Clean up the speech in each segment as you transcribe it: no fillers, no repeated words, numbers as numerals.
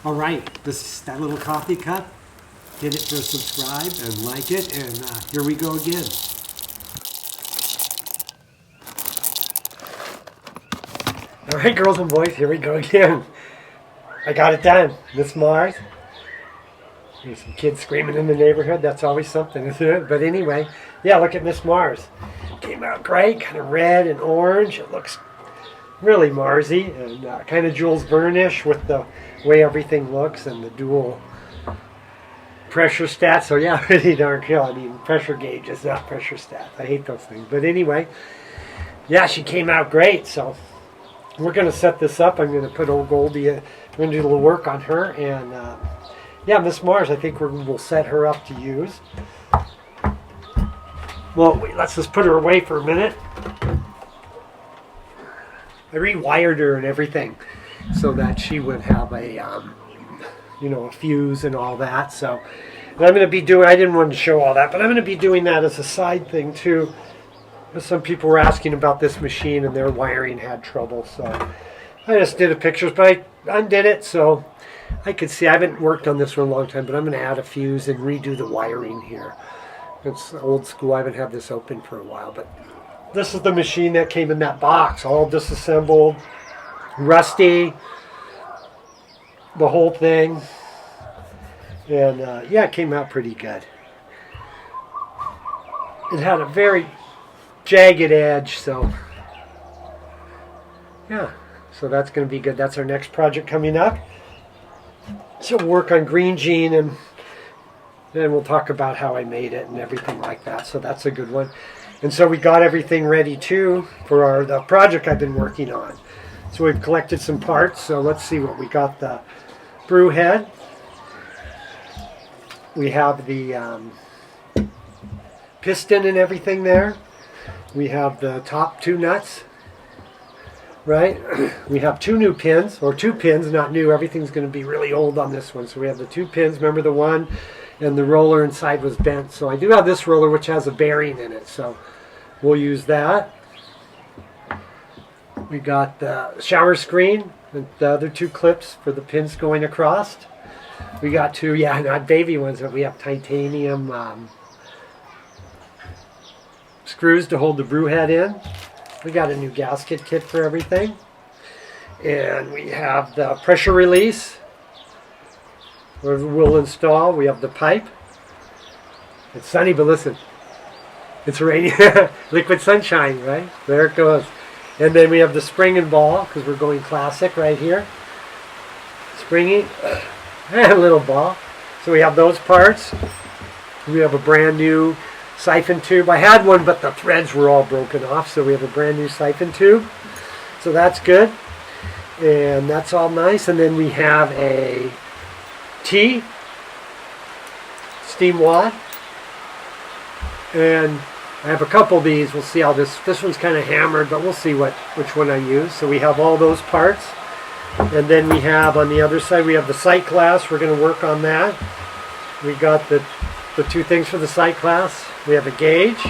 All right, this is that little coffee cup. Hit it to subscribe and like it, and here we go again. All right, girls and boys, here we go again. I got it done. Miss Mars. There's some kids screaming in the neighborhood. That's always something, isn't it? But anyway, yeah, look at Miss Mars. Came out great, kind of red and orange. It looks really Marsy and kind of Jules Verne-ish with the way everything looks and the dual pressure stats. So yeah, pretty darn cool. I mean, pressure gauge is not pressure stats. I hate those things. But anyway, yeah, she came out great. So we're going to set this up. I'm going to put old Goldie, we're going to do a little work on her. And yeah, Miss Mars, I think we'll set her up to use. Well, wait, let's just put her away for a minute. I rewired her and everything so that she would have a, a fuse and all that. So, and I'm going to be doing, I didn't want to show all that, but I'm going to be doing that as a side thing too. Some people were asking about this machine and their wiring had trouble. So I just did a pictures, but I undid it so I could see. I haven't worked on this for a long time, but I'm going to add a fuse and redo the wiring here. It's old school. I haven't had this open for a while, but this is the machine that came in that box, all disassembled, rusty, the whole thing. And yeah, it came out pretty good. It had a very jagged edge, so yeah, so that's going to be good. That's our next project coming up. So we'll work on Green Jean, and then we'll talk about how I made it and everything like that. So that's a good one. And so we got everything ready too for the project I've been working on. So we've collected some parts. So let's see what we got. The brew head. We have the piston and everything there. We have the top two nuts. Right? We have two new pins, or two pins, not new. Everything's going to be really old on this one. So we have the two pins. Remember the one? And the roller inside was bent. So I do have this roller which has a bearing in it. So we'll use that. We got the shower screen and the other two clips for the pins going across. We got two, not baby ones, but we have titanium screws to hold the brew head in. We got a new gasket kit for everything. And we have the pressure release. We'll install. We have the pipe. It's sunny, but listen, it's raining. Liquid sunshine, right? There it goes. And then we have the spring and ball, because we're going classic right here. Springy, and a little ball. So we have those parts. We have a brand new siphon tube. I had one, but the threads were all broken off, so we have a brand new siphon tube. So that's good. And that's all nice. And then we have a steam wad, and I have a couple of these. We'll see how this one's kind of hammered, but we'll see which one I use. So we have all those parts, and then we have on the other side we have the sight glass. We're going to work on that. We got the two things for the sight glass. We have a gauge,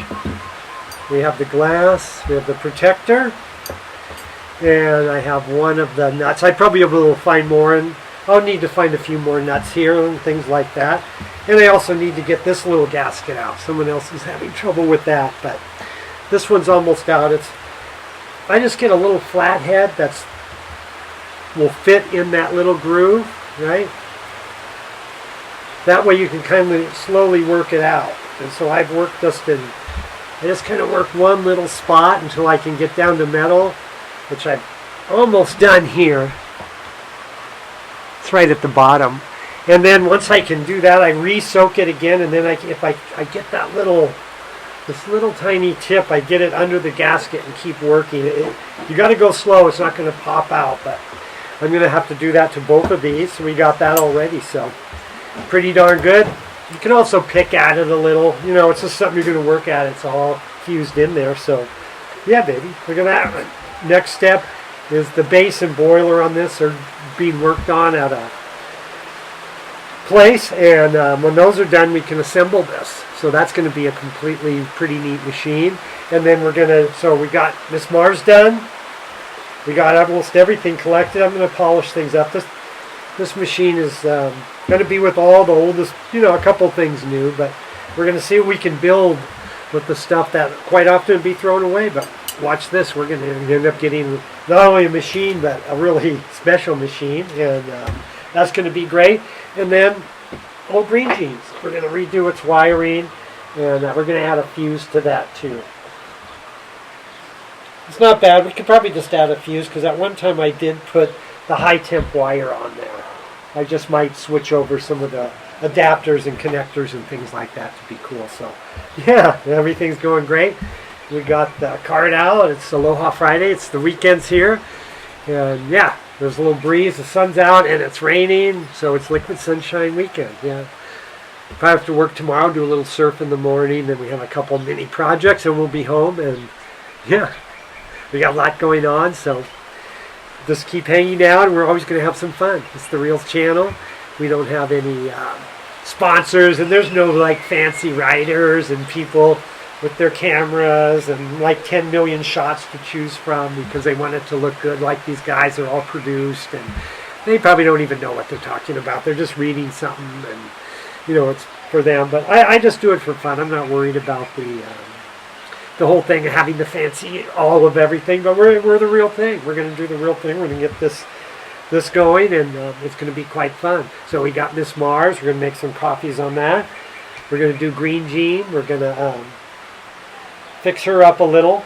we have the glass, we have the protector, and I have one of the nuts. I'd probably be able to find more, and I'll need to find a few more nuts here and things like that. And I also need to get this little gasket out. Someone else is having trouble with that, but this one's almost out. I just get a little flat head that will fit in that little groove, right? That way you can kind of slowly work it out. And so I've worked I just kind of work one little spot until I can get down to metal, which I've almost done here. It's right at the bottom. And then once I can do that, I re-soak it again, and then if I get this little tiny tip, I get it under the gasket and keep working. You got to go slow. It's not going to pop out, but I'm going to have to do that to both of these. So we got that already, so pretty darn good. You can also pick at it a little. It's just something you're going to work at. It's all fused in there. So yeah, baby, look at that. Next step is the base and boiler on this are being worked on at a place, and when those are done, we can assemble this. So that's going to be a completely pretty neat machine. And then so we got Miss Mars done. We got almost everything collected. I'm going to polish things up. This machine is going to be with all the oldest, a couple things new, but we're going to see what we can build with the stuff that quite often be thrown away. But watch this, we're going to end up getting not only a machine, but a really special machine, and that's going to be great. And then old green jeans, we're going to redo its wiring, and we're going to add a fuse to that too. It's not bad. We could probably just add a fuse, because at one time I did put the high temp wire on there. I just might switch over some of the adapters and connectors and things like that to be cool. So yeah, everything's going great. We got the card out. It's Aloha Friday. It's the weekend's here. And yeah, there's a little breeze. The sun's out and it's raining. So it's liquid sunshine weekend. Yeah. Probably have to work tomorrow, do a little surf in the morning. Then we have a couple mini projects and we'll be home. And yeah, we got a lot going on. So just keep hanging out, and we're always going to have some fun. It's the Reels channel. We don't have any sponsors, and there's no like fancy writers and people with their cameras and like 10 million shots to choose from because they want it to look good. Like these guys are all produced, and they probably don't even know what they're talking about. They're just reading something, and it's for them. But I just do it for fun. I'm not worried about the whole thing of having the fancy all of everything, but we're the real thing. We're going to do the real thing. We're going to get this going, and it's going to be quite fun. So we got Miss Mars. We're going to make some coffees on that. We're going to do Green Jean. We're going to fix her up a little.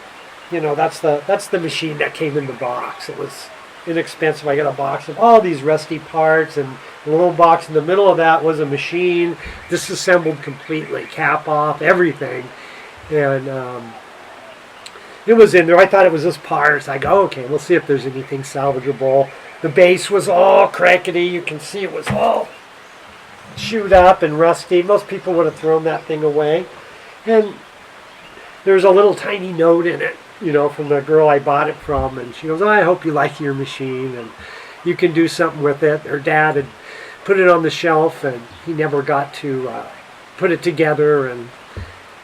That's the machine that came in the box. It was inexpensive. I got a box of all these rusty parts, and the little box in the middle of that was a machine disassembled completely, cap off, everything, and it was in there. I thought it was just parts. I go, okay, we'll see if there's anything salvageable. The base was all crackety. You can see it was all chewed up and rusty. Most people would have thrown that thing away. And there's a little tiny note in it, from the girl I bought it from. And she goes, I hope you like your machine and you can do something with it. Her dad had put it on the shelf and he never got to put it together, and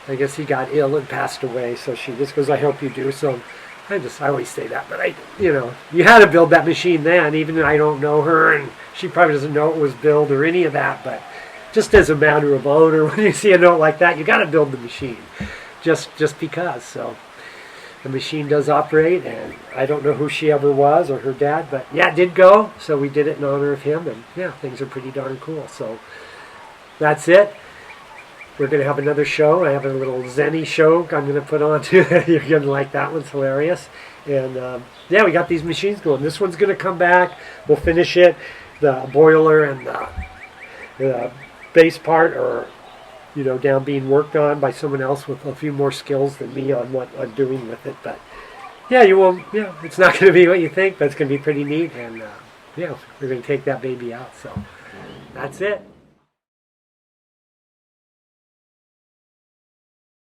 I guess he got ill and passed away, so she just goes, I hope you do. So I always say that, but you had to build that machine then, even though I don't know her, and she probably doesn't know it was built or any of that, but just as a matter of honor, when you see a note like that, you got to build the machine, just because. So the machine does operate, and I don't know who she ever was or her dad, but yeah, it did go, so we did it in honor of him, and yeah, things are pretty darn cool. So that's it. We're going to have another show. I have a little Zenny show I'm going to put on too. You're going to like that. One's hilarious. And yeah, we got these machines going. This one's going to come back. We'll finish it. The boiler and the base part are, down being worked on by someone else with a few more skills than me on what I'm doing with it. But yeah, it's not going to be what you think, but it's going to be pretty neat. And yeah, we're going to take that baby out. So that's it.